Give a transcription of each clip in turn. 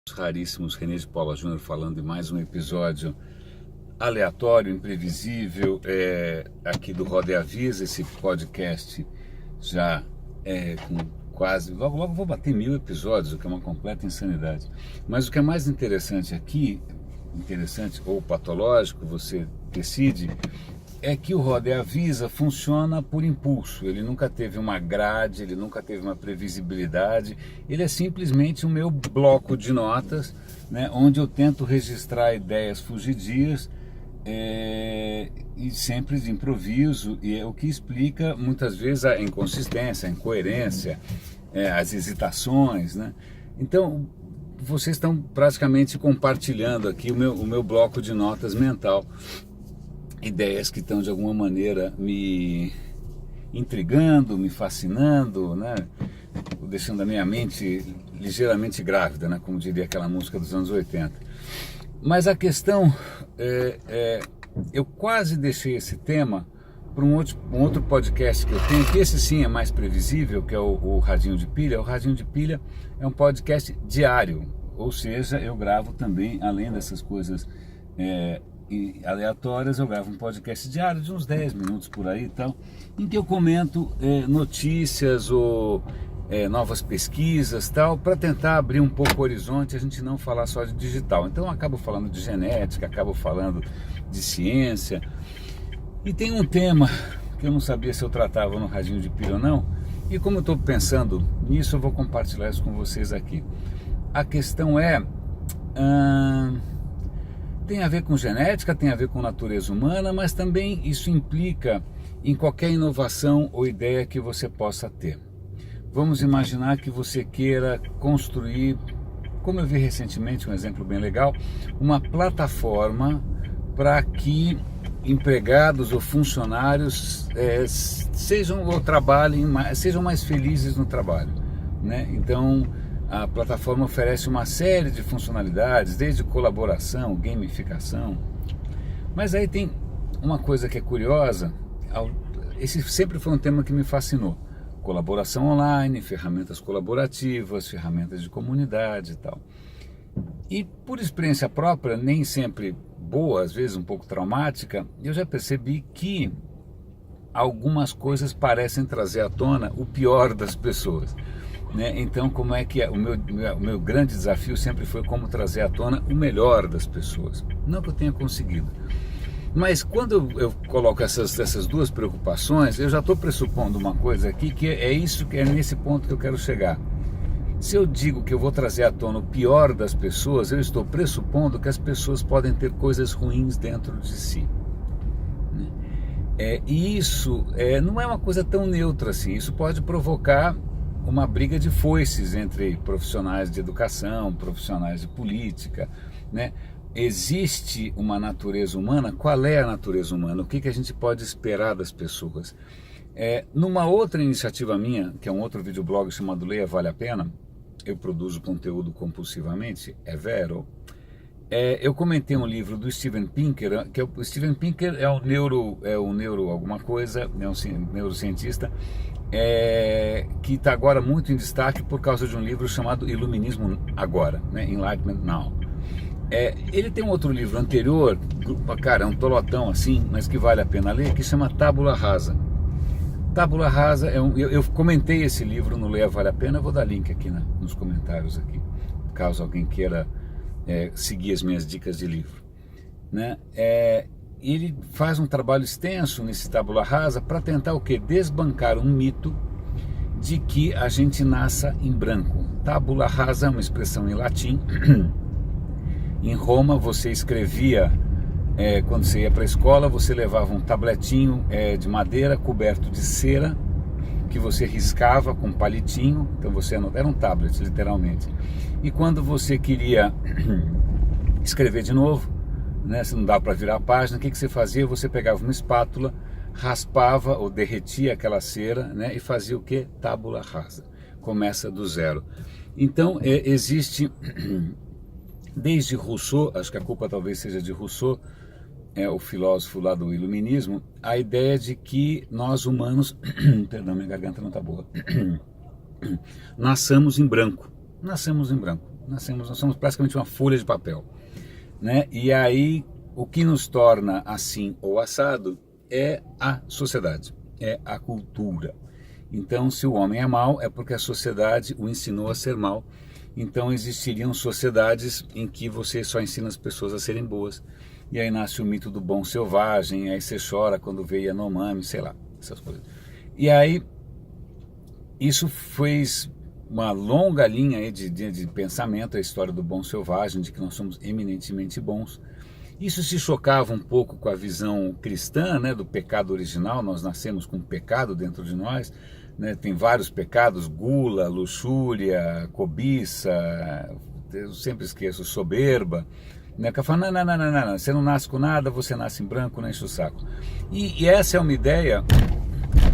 Raríssimos, René de Paula Júnior falando em mais um episódio aleatório, imprevisível, aqui do Roda e Avisa, esse podcast já com quase, logo vou bater 1000 episódios, o que é uma completa insanidade. Mas o que é mais interessante aqui, interessante ou patológico, você decide, é que o Roda e Avisa funciona por impulso. Ele nunca teve uma grade, ele nunca teve uma previsibilidade. Ele é simplesmente o meu bloco de notas, né, onde eu tento registrar ideias fugidias e sempre de improviso, e é o que explica muitas vezes a inconsistência, a incoerência, as hesitações, né? Então, vocês estão praticamente compartilhando aqui o meu bloco de notas mental. Ideias que estão de alguma maneira me intrigando, me fascinando, né? Deixando a minha mente ligeiramente grávida, né? Como diria aquela música dos anos 80. Mas a questão eu quase deixei esse tema para um outro podcast que eu tenho, que esse sim é mais previsível, que é o Radinho de Pilha. O Radinho de Pilha é um podcast diário, ou seja, eu gravo também, além dessas coisas e aleatórias, eu gravo um podcast diário de uns 10 minutos por aí e tal, em que eu comento notícias ou novas pesquisas tal, para tentar abrir um pouco o horizonte, a gente não falar só de digital. Então eu acabo falando de genética, acabo falando de ciência, e tem um tema que eu não sabia se eu tratava no Radinho de Pilha ou não, e como eu estou pensando nisso, eu vou compartilhar isso com vocês aqui. A questão tem a ver com genética, tem a ver com natureza humana, mas também isso implica em qualquer inovação ou ideia que você possa ter. Vamos imaginar que você queira construir, como eu vi recentemente, um exemplo bem legal, uma plataforma para que empregados ou funcionários sejam ou trabalhem mais, sejam mais felizes no trabalho, né? Então, a plataforma oferece uma série de funcionalidades, desde colaboração, gamificação. Mas aí tem uma coisa que é curiosa, esse sempre foi um tema que me fascinou. Colaboração online, ferramentas colaborativas, ferramentas de comunidade e tal. E por experiência própria, nem sempre boa, às vezes um pouco traumática, eu já percebi que algumas coisas parecem trazer à tona o pior das pessoas. Né? Então, como é que o meu grande desafio sempre foi como trazer à tona o melhor das pessoas. Não que eu tenha conseguido. Mas quando eu coloco essas duas preocupações, eu já estou pressupondo uma coisa aqui, que é isso, que é nesse ponto que eu quero chegar. Se eu digo que eu vou trazer à tona o pior das pessoas, eu estou pressupondo que as pessoas podem ter coisas ruins dentro de si. E isso não é uma coisa tão neutra assim. Isso pode provocar uma briga de foices entre profissionais de educação, profissionais de política, né? Existe uma natureza humana. Qual é a natureza humana? O que a gente pode esperar das pessoas? Numa outra iniciativa minha, que é um outro videoblog chamado Leia Vale a Pena, eu produzo conteúdo compulsivamente, é vero. Eu comentei um livro do Steven Pinker, que o Steven Pinker é um neuro alguma coisa, é um neurocientista, que está agora muito em destaque por causa de um livro chamado Iluminismo Agora, né? Enlightenment Now. Ele tem um outro livro anterior, cara, é um tolotão assim, mas que vale a pena ler, que chama Tábula Rasa. Tábula Rasa, eu comentei esse livro no Leia Vale a Pena, eu vou dar link aqui nos comentários aqui, caso alguém queira seguir as minhas dicas de livro, né? Ele faz um trabalho extenso nesse Tábula Rasa para tentar o quê? Desbancar um mito de que a gente nasça em branco. Tábula Rasa é uma expressão em latim. Em Roma você escrevia, quando você ia para a escola, você levava um tabletinho de madeira coberto de cera, que você riscava com um palitinho, então era um tablet literalmente. E quando você queria escrever de novo, né, se não dava para virar a página, o que você fazia? Você pegava uma espátula, raspava ou derretia aquela cera, né, e fazia o que? Tábula rasa. Começa do zero. Então existe, desde Rousseau, acho que a culpa talvez seja de Rousseau, o filósofo lá do iluminismo, a ideia de que nós humanos, perdão, minha garganta não está boa, nasçamos em branco. nós somos praticamente uma folha de papel, né? E aí o que nos torna assim ou assado é a sociedade, é a cultura. Então, se o homem é mau, é porque a sociedade o ensinou a ser mau. Então existiriam sociedades em que você só ensina as pessoas a serem boas. E aí nasce o mito do bom selvagem, aí você chora quando vê Yanomami, sei lá, essas coisas. E aí isso fez uma longa linha aí de pensamento, a história do bom selvagem, de que nós somos eminentemente bons. Isso se chocava um pouco com a visão cristã, né, do pecado original. Nós nascemos com um pecado dentro de nós, né? Tem vários pecados: gula, luxúria, cobiça, eu sempre esqueço, soberba, né? Que eu falo, não, você não nasce com nada, você nasce em branco, não enche o saco. E essa é uma ideia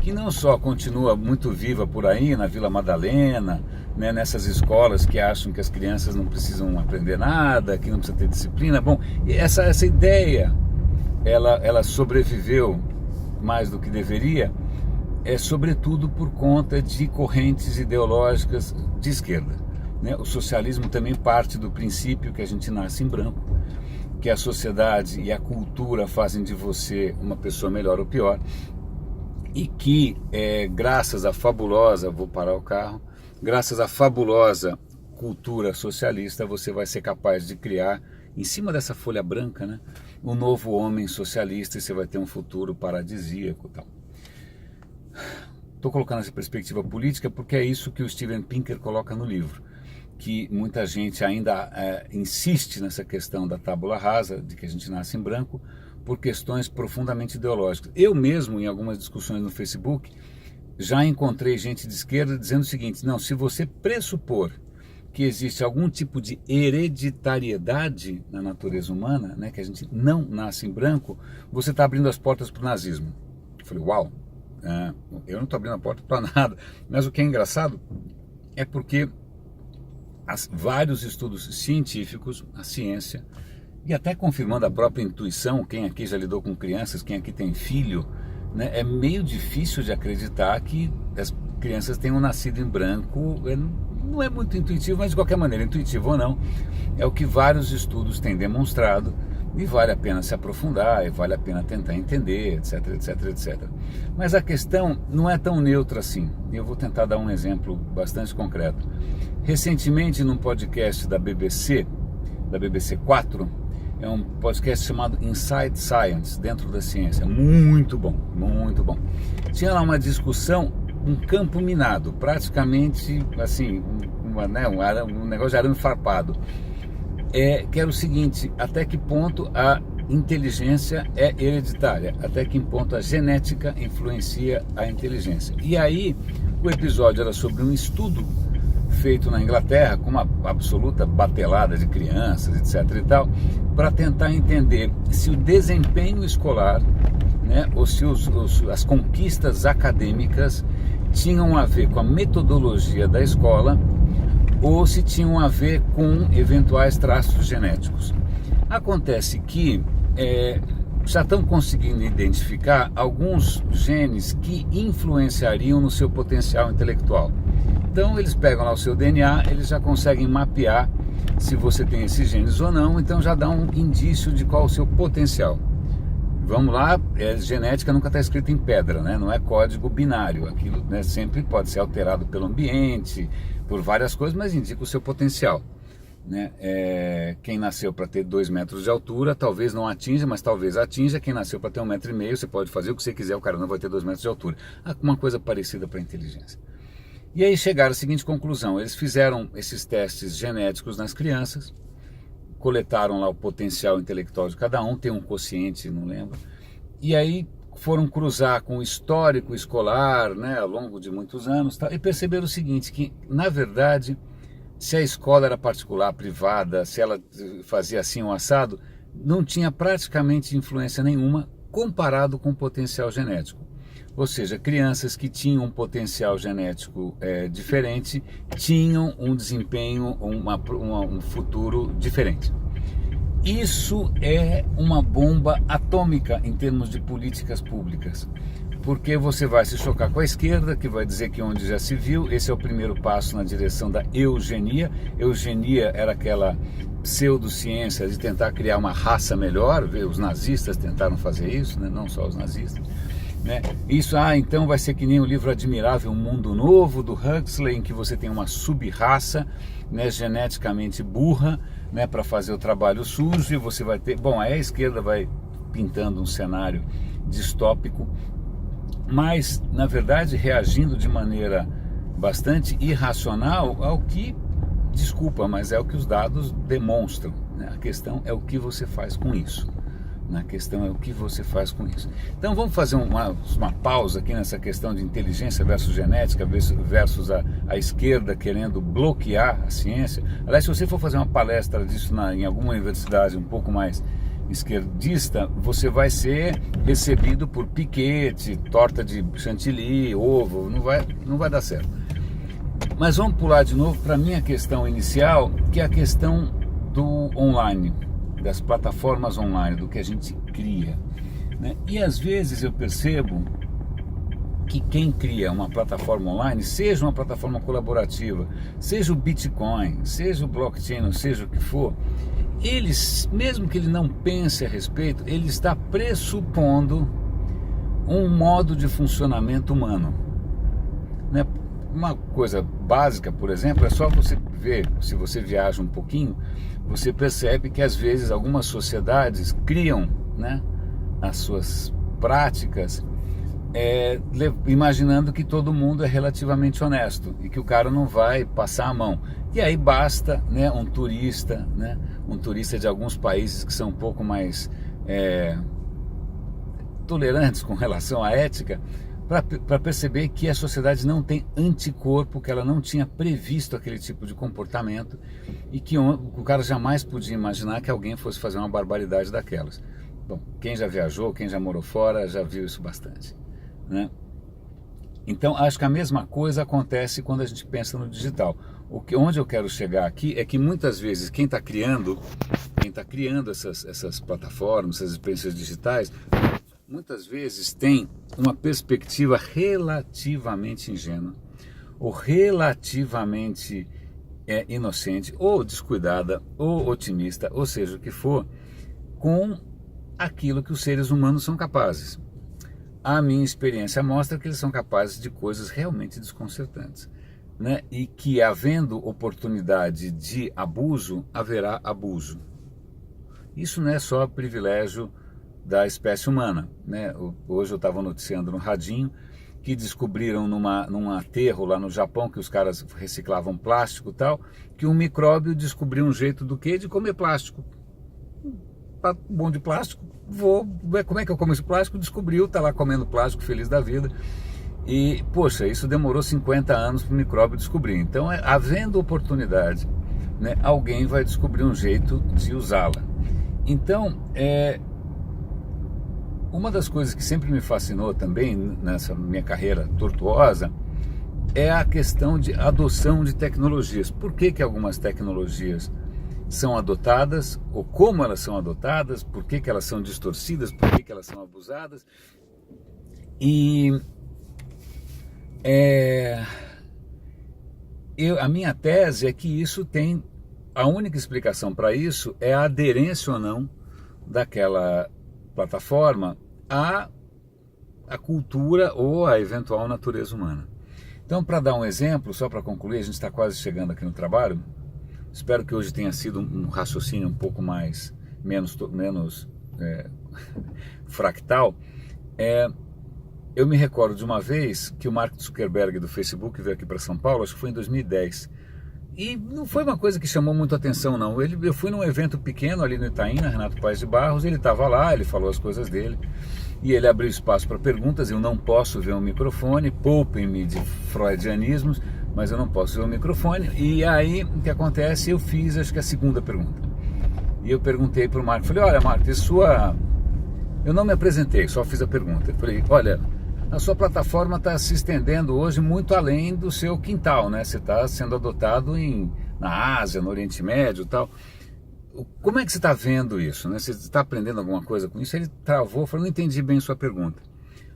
que não só continua muito viva por aí, na Vila Madalena, né, nessas escolas que acham que as crianças não precisam aprender nada, que não precisa ter disciplina. Bom, essa ideia, ela sobreviveu mais do que deveria, sobretudo por conta de correntes ideológicas de esquerda, né? O socialismo também parte do princípio que a gente nasce em branco, que a sociedade e a cultura fazem de você uma pessoa melhor ou pior, e que graças à fabulosa, vou parar o carro, graças à fabulosa cultura socialista, você vai ser capaz de criar, em cima dessa folha branca, né, um novo homem socialista, e você vai ter um futuro paradisíaco e tal. Estou colocando essa perspectiva política porque é isso que o Steven Pinker coloca no livro, que muita gente ainda insiste nessa questão da tábula rasa, de que a gente nasce em branco, por questões profundamente ideológicas. Eu mesmo, em algumas discussões no Facebook, já encontrei gente de esquerda dizendo o seguinte: não, se você pressupor que existe algum tipo de hereditariedade na natureza humana, né, que a gente não nasce em branco, você está abrindo as portas para o nazismo. Eu falei, uau, eu não estou abrindo a porta para nada. Mas o que é engraçado é porque vários estudos científicos, a ciência, e até confirmando a própria intuição, quem aqui já lidou com crianças, quem aqui tem filho, né, é meio difícil de acreditar que as crianças tenham nascido em branco. Não é muito intuitivo, mas de qualquer maneira, intuitivo ou não, é o que vários estudos têm demonstrado, e vale a pena se aprofundar, e vale a pena tentar entender, etc, etc, etc. Mas a questão não é tão neutra assim. Eu vou tentar dar um exemplo bastante concreto. Recentemente, num podcast da BBC 4, é um podcast chamado Inside Science, dentro da ciência, muito bom, muito bom. Tinha lá uma discussão, um campo minado, praticamente assim, um negócio de arame farpado, que era o seguinte: até que ponto a inteligência é hereditária, até que ponto a genética influencia a inteligência. E aí o episódio era sobre um estudo feito na Inglaterra com uma absoluta batelada de crianças, etc e tal, para tentar entender se o desempenho escolar, né, ou se as conquistas acadêmicas tinham a ver com a metodologia da escola ou se tinham a ver com eventuais traços genéticos. Acontece que já estão conseguindo identificar alguns genes que influenciariam no seu potencial intelectual. Então eles pegam lá o seu DNA, eles já conseguem mapear se você tem esses genes ou não, então já dá um indício de qual é o seu potencial. Vamos lá, genética nunca está escrita em pedra, né? Não é código binário, aquilo, né, sempre pode ser alterado pelo ambiente, por várias coisas, mas indica o seu potencial, né? Quem nasceu para ter 2 metros de altura, talvez não atinja, mas talvez atinja. Quem nasceu para ter 1,5 metro, você pode fazer o que você quiser, o cara não vai ter 2 metros de altura. Uma coisa parecida para a inteligência. E aí chegaram à seguinte conclusão: eles fizeram esses testes genéticos nas crianças, coletaram lá o potencial intelectual de cada um, tem um quociente, não lembro, e aí foram cruzar com o histórico escolar, né, ao longo de muitos anos, e perceberam o seguinte, que na verdade, se a escola era particular, privada, se ela fazia assim um assado, não tinha praticamente influência nenhuma comparado com o potencial genético. Ou seja, crianças que tinham um potencial genético diferente tinham um desempenho, um futuro diferente. Isso é uma bomba atômica em termos de políticas públicas, porque você vai se chocar com a esquerda, que vai dizer que onde já se viu. Esse é o primeiro passo na direção da eugenia. Eugenia era aquela pseudociência de tentar criar uma raça melhor. Os nazistas tentaram fazer isso, né? Não só os nazistas, né? Isso, então vai ser que nem o livro Admirável Mundo Novo, do Huxley, em que você tem uma sub-raça, né, geneticamente burra, né, para fazer o trabalho sujo, e você vai ter... Bom, aí a esquerda vai pintando um cenário distópico, mas, na verdade, reagindo de maneira bastante irracional ao que, desculpa, mas é o que os dados demonstram, né? A questão é o que você faz com isso. A questão é o que você faz com isso. Então vamos fazer uma pausa aqui nessa questão de inteligência versus genética versus a esquerda querendo bloquear a ciência. Aliás, se você for fazer uma palestra disso em alguma universidade um pouco mais esquerdista, você vai ser recebido por piquete, torta de chantilly, ovo, não vai dar certo. Mas vamos pular de novo para a minha questão inicial, que é a questão do online, das plataformas online, do que a gente cria, né? E às vezes eu percebo que quem cria uma plataforma online, seja uma plataforma colaborativa, seja o Bitcoin, seja o blockchain, seja o que for, eles, mesmo que ele não pense a respeito, ele está pressupondo um modo de funcionamento humano, né? Uma coisa básica, por exemplo, é só você ver, se você viaja um pouquinho, você percebe que às vezes algumas sociedades criam, né, as suas práticas imaginando que todo mundo é relativamente honesto e que o cara não vai passar a mão. E aí basta, né, um turista de alguns países que são um pouco mais tolerantes com relação à ética, para perceber que a sociedade não tem anticorpo, que ela não tinha previsto aquele tipo de comportamento e que o cara jamais podia imaginar que alguém fosse fazer uma barbaridade daquelas. Bom, quem já viajou, quem já morou fora, já viu isso bastante, né? Então, acho que a mesma coisa acontece quando a gente pensa no digital. Onde eu quero chegar aqui é que muitas vezes quem está criando essas plataformas, essas experiências digitais, muitas vezes tem uma perspectiva relativamente ingênua, ou relativamente inocente, ou descuidada, ou otimista, ou seja, o que for, com aquilo que os seres humanos são capazes. A minha experiência mostra que eles são capazes de coisas realmente desconcertantes, né? E que, havendo oportunidade de abuso, haverá abuso. Isso não é só privilégio da espécie humana, né? Hoje eu estava noticiando no radinho que descobriram num aterro lá no Japão, que os caras reciclavam plástico e tal, que um micróbio descobriu um jeito do quê? De comer plástico. Bom de plástico, vou ver como é que eu como esse plástico. Descobriu, tá lá comendo plástico, feliz da vida. E, poxa, isso demorou 50 anos para o micróbio descobrir. Então, havendo oportunidade, né, alguém vai descobrir um jeito de usá-la. Então, uma das coisas que sempre me fascinou também nessa minha carreira tortuosa é a questão de adoção de tecnologias. Por que algumas tecnologias são adotadas, ou como elas são adotadas, por que elas são distorcidas, por que elas são abusadas. E a minha tese é que isso tem, a única explicação para isso é a aderência ou não daquela plataforma à cultura ou à eventual natureza humana. Então, para dar um exemplo, só para concluir, a gente está quase chegando aqui no trabalho. Espero que hoje tenha sido um raciocínio um pouco menos fractal. Eu me recordo de uma vez que o Mark Zuckerberg do Facebook veio aqui para São Paulo, acho que foi em 2010. E não foi uma coisa que chamou muito atenção, não. Eu fui num evento pequeno ali no Itaim, na Renato Paes de Barros, ele estava lá, ele falou as coisas dele, e ele abriu espaço para perguntas. Eu não posso ver um microfone, poupem-me de freudianismos, mas eu não posso ver o microfone. E aí, o que acontece? Eu fiz, acho que a segunda pergunta. E eu perguntei para o Marco, falei, olha, Marco, eu não me apresentei, só fiz a pergunta. Eu falei, olha, a sua plataforma está se estendendo hoje muito além do seu quintal, né? Você está sendo adotado na Ásia, no Oriente Médio e tal. Como é que você está vendo isso, né? Você está aprendendo alguma coisa com isso? Ele travou, falou, não entendi bem sua pergunta.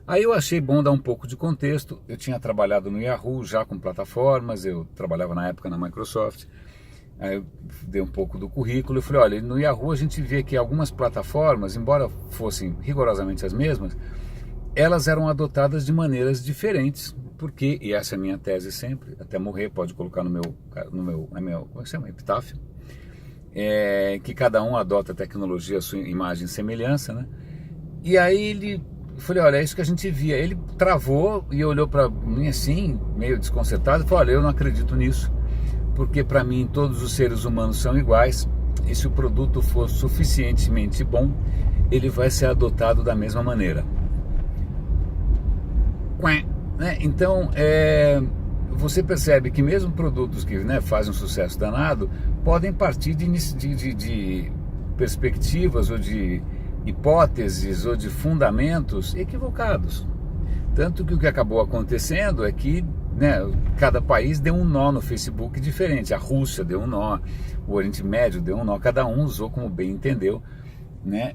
Aí eu achei bom dar um pouco de contexto. Eu tinha trabalhado no Yahoo já com plataformas, eu trabalhava na época na Microsoft. Aí eu dei um pouco do currículo e falei, olha, no Yahoo a gente vê que algumas plataformas, embora fossem rigorosamente as mesmas, elas eram adotadas de maneiras diferentes, porque, e essa é a minha tese sempre, até morrer, pode colocar no meu como é que chama? Epitáfio, que cada um adota a tecnologia, a sua imagem e semelhança, né? E aí eu falei, olha, é isso que a gente via. Ele travou e olhou para mim assim, meio desconcertado, e falou, olha, eu não acredito nisso, porque para mim todos os seres humanos são iguais, e se o produto for suficientemente bom, ele vai ser adotado da mesma maneira. Né? Então, você percebe que mesmo produtos que, né, fazem um sucesso danado, podem partir de perspectivas ou de hipóteses ou de fundamentos equivocados. Tanto que o que acabou acontecendo é que, né, cada país deu um nó no Facebook diferente. A Rússia deu um nó, o Oriente Médio deu um nó, cada um usou como bem entendeu, né,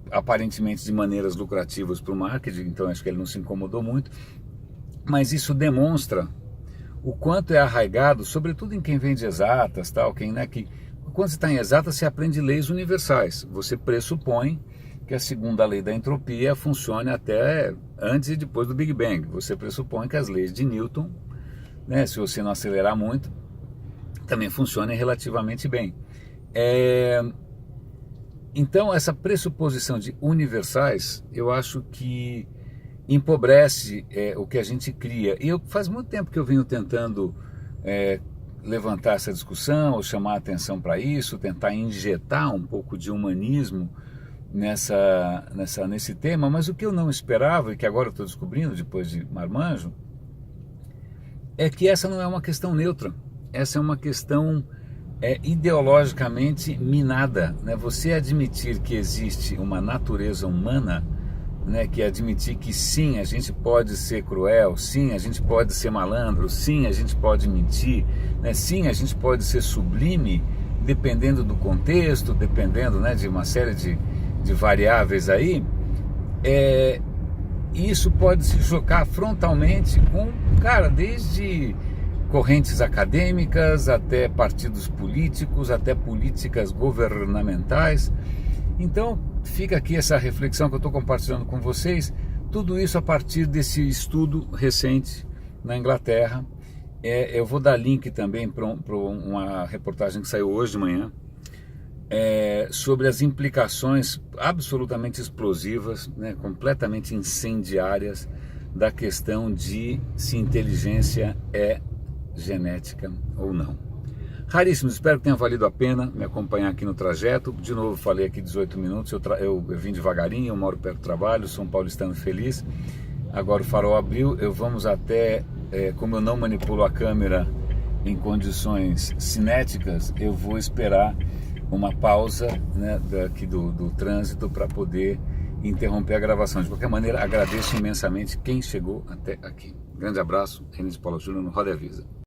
aparentemente de maneiras lucrativas para o marketing, então acho que ele não se incomodou muito, mas isso demonstra o quanto é arraigado, sobretudo em quem vende exatas, tal, quem, né, que quando você está em exatas você aprende leis universais, você pressupõe que a segunda lei da entropia funcione até antes e depois do Big Bang, você pressupõe que as leis de Newton, né, se você não acelerar muito, também funcionem relativamente bem. Então, essa pressuposição de universais, eu acho que empobrece o que a gente cria. E faz muito tempo que eu venho tentando levantar essa discussão, ou chamar a atenção para isso, tentar injetar um pouco de humanismo nesse tema, mas o que eu não esperava, e que agora eu estou descobrindo depois de Marmanjo, é que essa não é uma questão neutra, essa é uma questão ideologicamente minada, né? Você admitir que existe uma natureza humana, né, que admitir que sim, a gente pode ser cruel, sim, a gente pode ser malandro, sim, a gente pode mentir, né, sim, a gente pode ser sublime, dependendo do contexto, dependendo, né, de uma série de variáveis aí, isso pode se chocar frontalmente com, cara, desde correntes acadêmicas, até partidos políticos, até políticas governamentais. Então, fica aqui essa reflexão que eu estou compartilhando com vocês, tudo isso a partir desse estudo recente na Inglaterra. Eu vou dar link também para uma reportagem que saiu hoje de manhã, sobre as implicações absolutamente explosivas, né, completamente incendiárias da questão de se inteligência é genética ou não. Raríssimos, espero que tenha valido a pena me acompanhar aqui no trajeto. De novo, falei aqui 18 minutos, eu vim devagarinho, eu moro perto do trabalho, sou um paulistano feliz. Agora o farol abriu, vamos até, como eu não manipulo a câmera em condições cinéticas, eu vou esperar uma pausa, né, aqui do trânsito para poder interromper a gravação. De qualquer maneira, agradeço imensamente quem chegou até aqui. Grande abraço, René de Paula Júnior no Roda e Avisa.